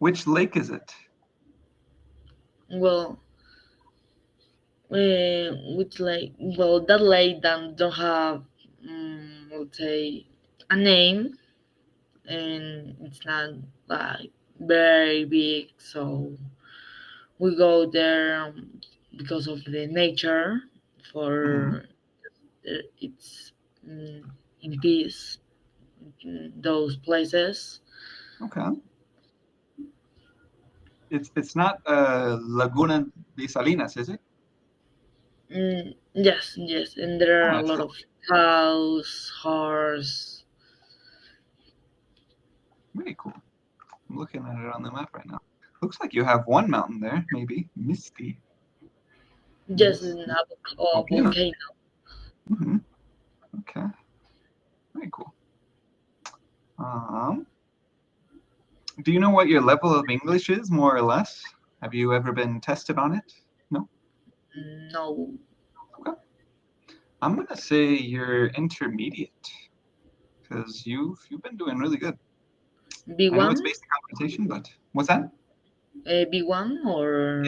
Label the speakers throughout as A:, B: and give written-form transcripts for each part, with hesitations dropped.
A: Which lake is it?
B: Well, which lake? Well, that lake don't have, let's say, a name, and it's not like very big. So we go there because of the nature.
A: Hmm.
B: For it's in peace. Those places.
A: Okay. It's not Laguna de Salinas, is it?
B: Yes, yes, and there
A: Oh,
B: are a
A: it's
B: lot of cows, horse.
A: very cool. I'm looking at it on the map right now. Looks like you have one mountain there, maybe Misty.
B: Just in
A: Misty
B: a
A: volcano.
B: volcano.
A: Hmm. Okay, very cool. Um, do you know what your level of English is, more or less? Have you ever been tested on it? No?
B: No,
A: Okay. I'm gonna say you're intermediate because you've been doing really good. I know it's
B: B1,
A: basic conversation, but what's that?
B: B1 or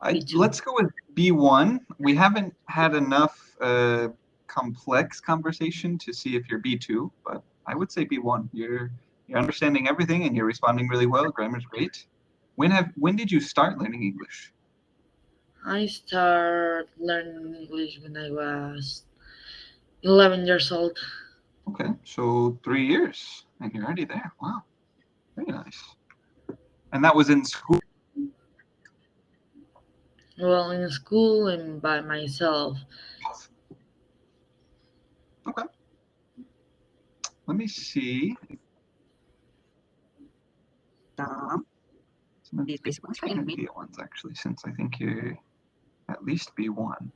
B: B2.
A: Let's go with B1. We haven't had enough complex conversation to see if you're B2, but I would say B1. You're understanding everything and you're responding really well. Grammar's great. When did you start learning English?
B: I started learning English when I was 11 years old.
A: Okay, so 3 years and you're already there. Wow, very nice. And that was in school.
B: Well, in school and by myself.
A: Okay, let me see um, some of these basic ones for intermediate ones actually, since I think you're at least B1.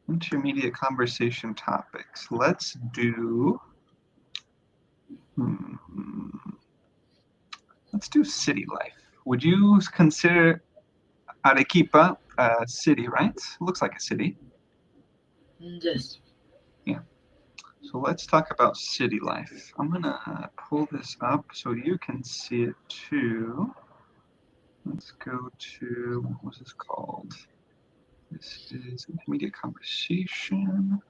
A: Intermediate conversation topics. Let's do. Hmm, let's do city life. Would you consider Arequipa a city? Right? Looks like a city.
B: Yes.
A: Yeah. So let's talk about city life. I'm gonna pull this up so you can see it too. Let's go to what was this called? This is intermediate conversation,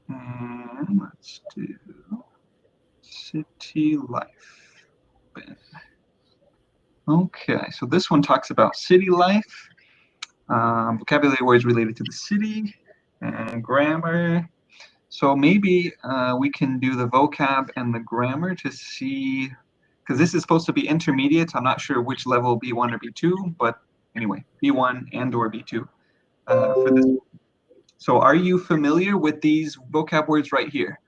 A: and let's do city life. Okay, so this one talks about city life, vocabulary words related to the city, and grammar. So maybe we can do the vocab and the grammar to see, because this is supposed to be intermediate. I'm not sure which level B1 or B2, but anyway, B1 and or B2 for this. So are you familiar with these vocab words right here?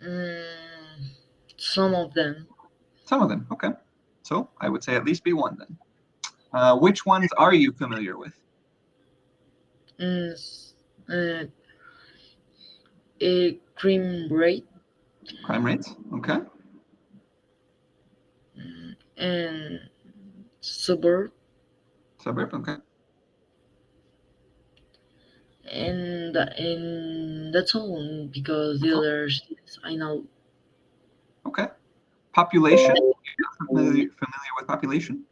B: Mm, some of them.
A: Some of them, okay. So I would say at least B1 then. Which ones are you familiar with?
B: Mm, uh, a cream braid
A: Crime rates, okay.
B: and suburb,
A: Suburb, okay.
B: and that's all because the
A: That's all.
B: others I know.
A: Okay. Population. Familiar with population?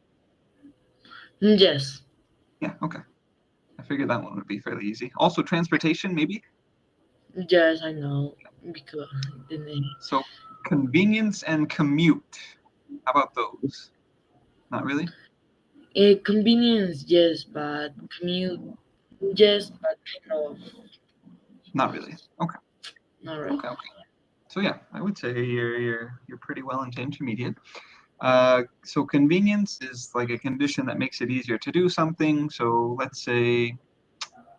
B: Yes,
A: Yeah, okay. I figured that one would be fairly easy. Also, transportation, maybe?
B: yes, I know because the name.
A: So, convenience and commute. How about those? Not really?
B: Convenience, yes, but commute, yes, but kind of
A: Not really. Okay.
B: not really.
A: Okay, okay. So yeah, I would say you're pretty well into intermediate. So convenience is like a condition that makes it easier to do something. So let's say,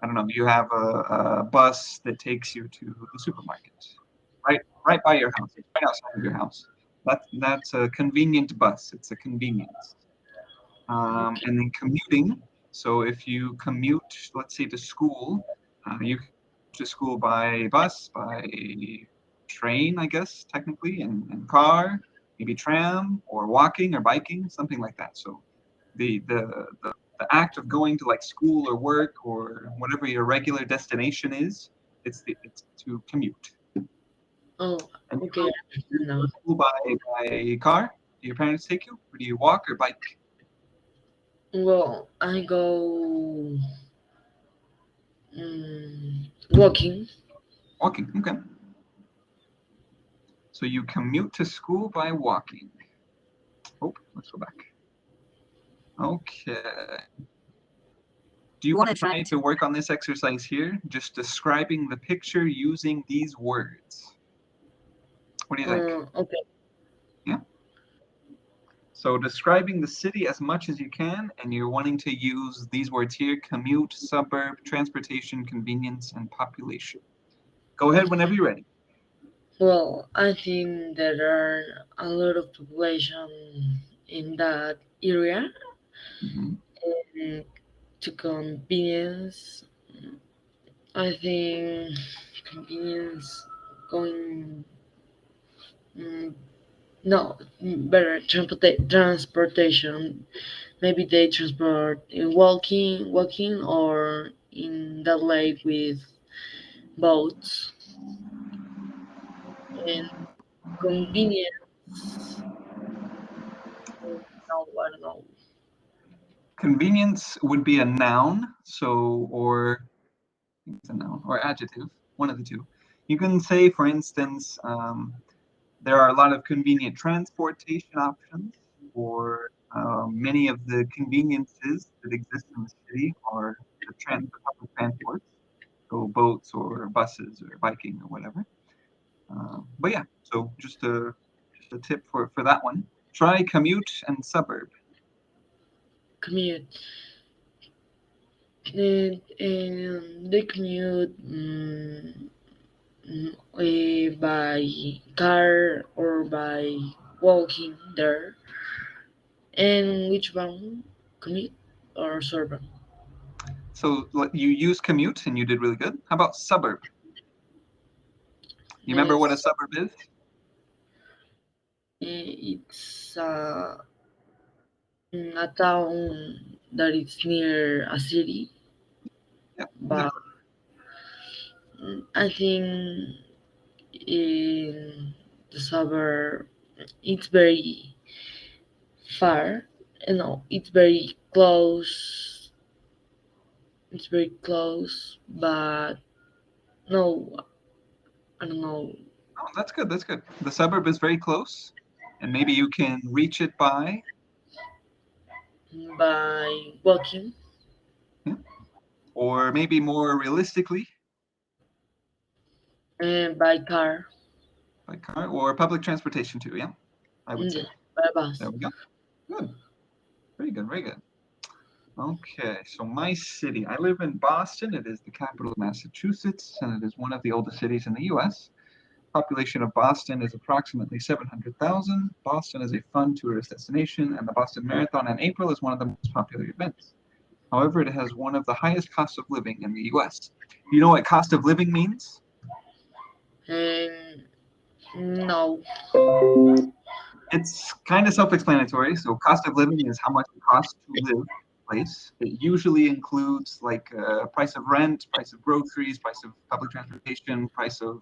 A: I don't know, you have a bus that takes you to the supermarket, right by your house, it's right outside of your house. That's a convenient bus. It's a convenience.
B: Okay,
A: And then commuting. So if you commute, let's say to school, you can go to school by bus, by train, I guess technically, and car, maybe tram or walking or biking, something like that. So the act of going to like school or work or whatever your regular destination is, it's to commute.
B: Oh,
A: And
B: okay, I
A: you
B: understand
A: go
B: now.
A: to school by car? Do your parents take you? Or do you walk or bike?
B: Well, I go walking.
A: Walking, okay. So you commute to school by walking. Oh, let's go back. Okay. Do you want to try to work on this exercise here? Just describing the picture using these words. What do you think?
B: Okay.
A: Yeah. So describing the city as much as you can, and you're wanting to use these words here: commute, suburb, transportation, convenience, and population. Go ahead whenever you're ready.
B: Well, I think there are a lot of population in that area.
A: Mhm.
B: And to convenience, I think convenience going no better transportation. Maybe they transport in walking or in that lake with boats and convenience. No, I don't know.
A: Convenience would be a noun, so or it's a noun or adjective, one of the two. You can say, for instance, there are a lot of convenient transportation options, or many of the conveniences that exist in the city are the public transports, so boats or buses or biking or whatever. But yeah, so just a tip for that one. Try commute and suburb.
B: Commute. And they commute by car or by walking there. And which one? Commute or suburban?
A: So you use commute and you did really good. How about suburb? You remember what a
B: Yes,
A: suburb is?
B: it's a town that is near a city,
A: Yeah,
B: but
A: exactly.
B: I think in the suburb it's very far. No, it's very close. It's very close, but no, I don't know.
A: Oh, that's good. That's good. The suburb is very close, and maybe you can reach it by,
B: By walking
A: yeah, or maybe more realistically,
B: and by car,
A: by car or public transportation too. Yeah, I would say.
B: yeah, by
A: There
B: bus.
A: we go. Good. Very good. Very good. Okay, so my city. I live in Boston. It is the capital of Massachusetts, and it is one of the oldest cities in the U.S. Population of Boston is approximately 700,000. Boston is a fun tourist destination, and the Boston Marathon in April is one of the most popular events. However, it has one of the highest costs of living in the US. Do you know what cost of living means?
B: And no,
A: It's kind of self-explanatory. So, cost of living is how much it costs to live in a place. It usually includes like price of rent, price of groceries, price of public transportation, price of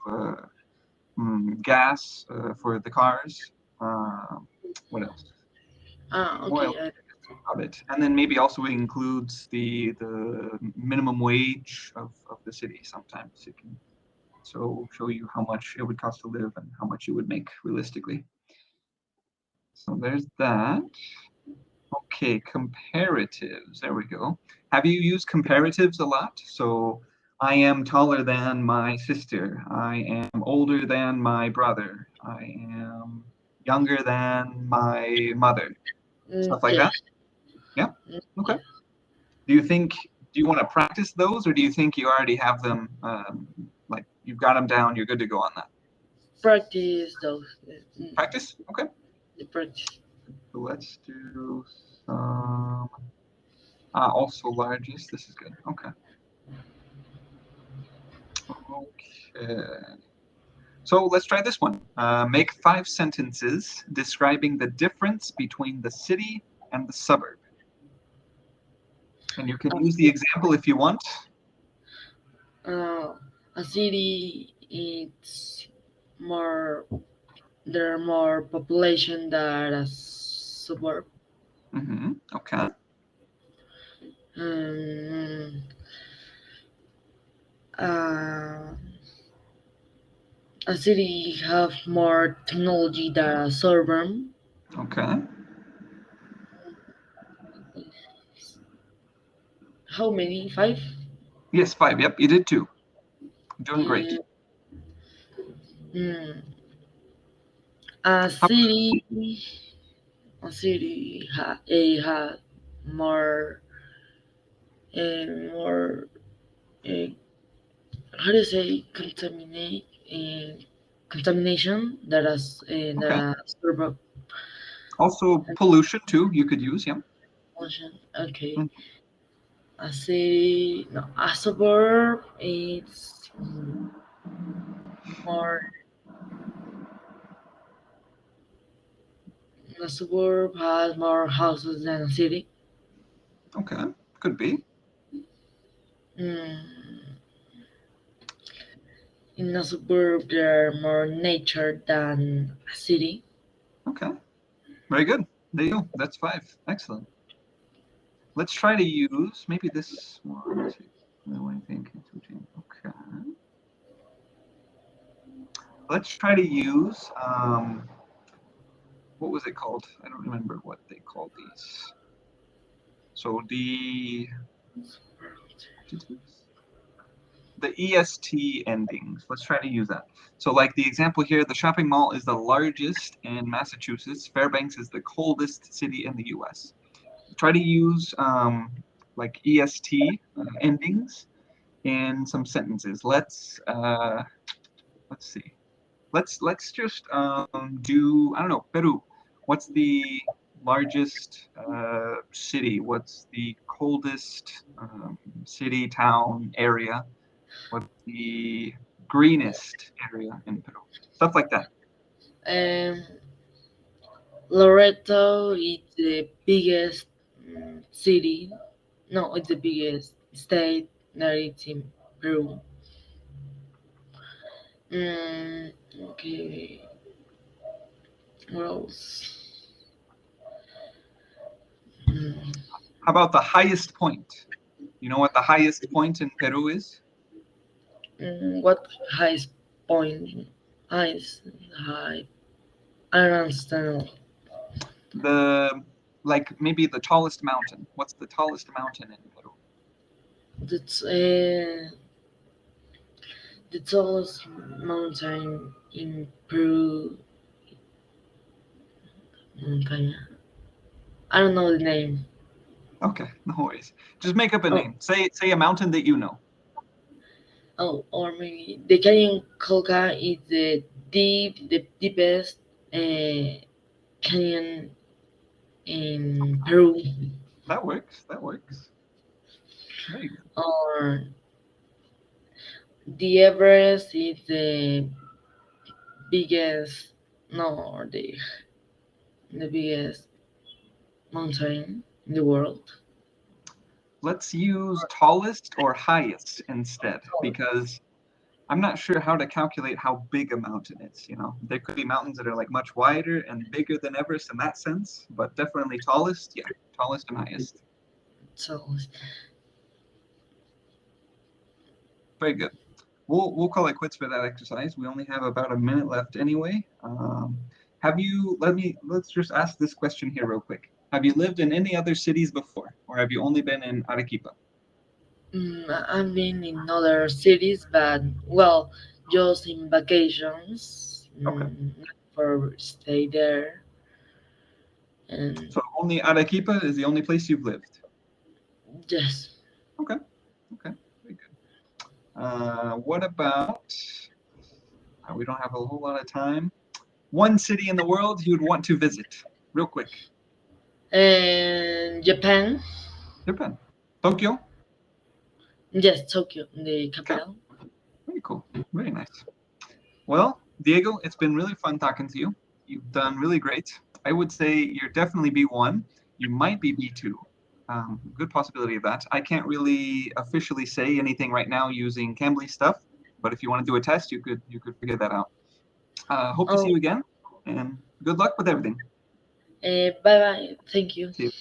A: gas for the cars. Uh, what else?
B: okay,
A: Oil of it, and then maybe also includes the minimum wage of the city. Sometimes it can so show you how much it would cost to live and how much you would make realistically. So there's that. Okay, comparatives. There we go. Have you used comparatives a lot? So I am taller than my sister. I am older than my brother. I am younger than my mother. Stuff like
B: yeah,
A: that. Yeah. Okay.
B: yeah.
A: Do you think, do you want to practice those, or do you think you already have them, like you've got them down, you're good to go on that?
B: Practice those.
A: Practice? Okay.
B: The practice.
A: So let's do some, also largest. This is good. Okay. Okay. So let's try this one. Make 5 sentences describing the difference between the city and the suburb. And you can use the example if you want.
B: Uh, a city it's more there are more population than a suburb.
A: Okay.
B: Um, uh, a city have more technology than a suburb.
A: Okay.
B: How many? Five?
A: Yes, 5. Yep, you did 2. Doing great.
B: Mm, mm, a
A: How,
B: city, a more, more. Uh, how do you say contamination that is that
A: okay.
B: a suburb
A: Also, pollution too. You could use. Yeah.
B: ocean. Okay,
A: Mm,
B: a city, no, a suburb. It's more. A suburb has more houses than a city.
A: okay. Could be.
B: Mm, in a suburb, there are more nature than a city.
A: Okay. Very good. There you go. That's 5. Excellent. Let's try to use maybe this one. No, I think it's routine. Okay. Let's try to use what was it called? I don't remember what they called these. So the EST endings. Let's try to use that. So like the example here, the shopping mall is the largest in Massachusetts. Fairbanks is the coldest city in the US. Try to use like EST endings in some sentences. Let's see. Let's just do I don't know Peru. What's the largest city? What's the coldest city, town, area? What's the greenest area in Peru? Stuff like that.
B: Um, Loreto is the biggest city. No, it's the biggest state that it's in Peru. Okay, what else? Mm,
A: How about the highest point? You know what the highest point in Peru is?
B: what highest point? Highest, high. I don't understand.
A: The like maybe the tallest mountain. What's the tallest mountain in Peru?
B: That's the tallest mountain in Peru. Montaña. I don't know the name.
A: Okay, no worries. Just make up a
B: Oh,
A: name. Say a mountain that you know.
B: oh, or maybe the Canyon Colca is the deepest canyon in Peru,
A: That works. That works. Very good.
B: or the Everest is the biggest, no, or the biggest mountain in the world.
A: Let's use tallest or highest instead, because I'm not sure how to calculate how big a mountain is. You know, there could be mountains that are like much wider and bigger than Everest in that sense, but definitely tallest. Yeah, tallest and highest.
B: So,
A: Very good. We'll call it quits for that exercise. We only have about a minute left anyway. Have you? Let's just ask this question here real quick. Have you lived in any other cities before, or have you only been in Arequipa?
B: I've been in other cities, but well, just in vacations,
A: Okay,
B: not for stay there. And
A: so only Arequipa is the only place you've lived.
B: yes,
A: Okay, okay, very good. What about? We don't have a whole lot of time. One city in the world you'd want to visit, real quick.
B: and Japan,
A: Japan, Tokyo.
B: yes, Tokyo, the
A: Okay,
B: capital.
A: very cool, very nice. Well, Diego, it's been really fun talking to you. You've done really great. I would say you're definitely B1. You might be B2. Good possibility of that. I can't really officially say anything right now using Cambly stuff, but if you want to do a test, you could figure that out. Hope to see
B: Oh,
A: you again, and good luck with everything.
B: bye bye. Thank you.
A: See you.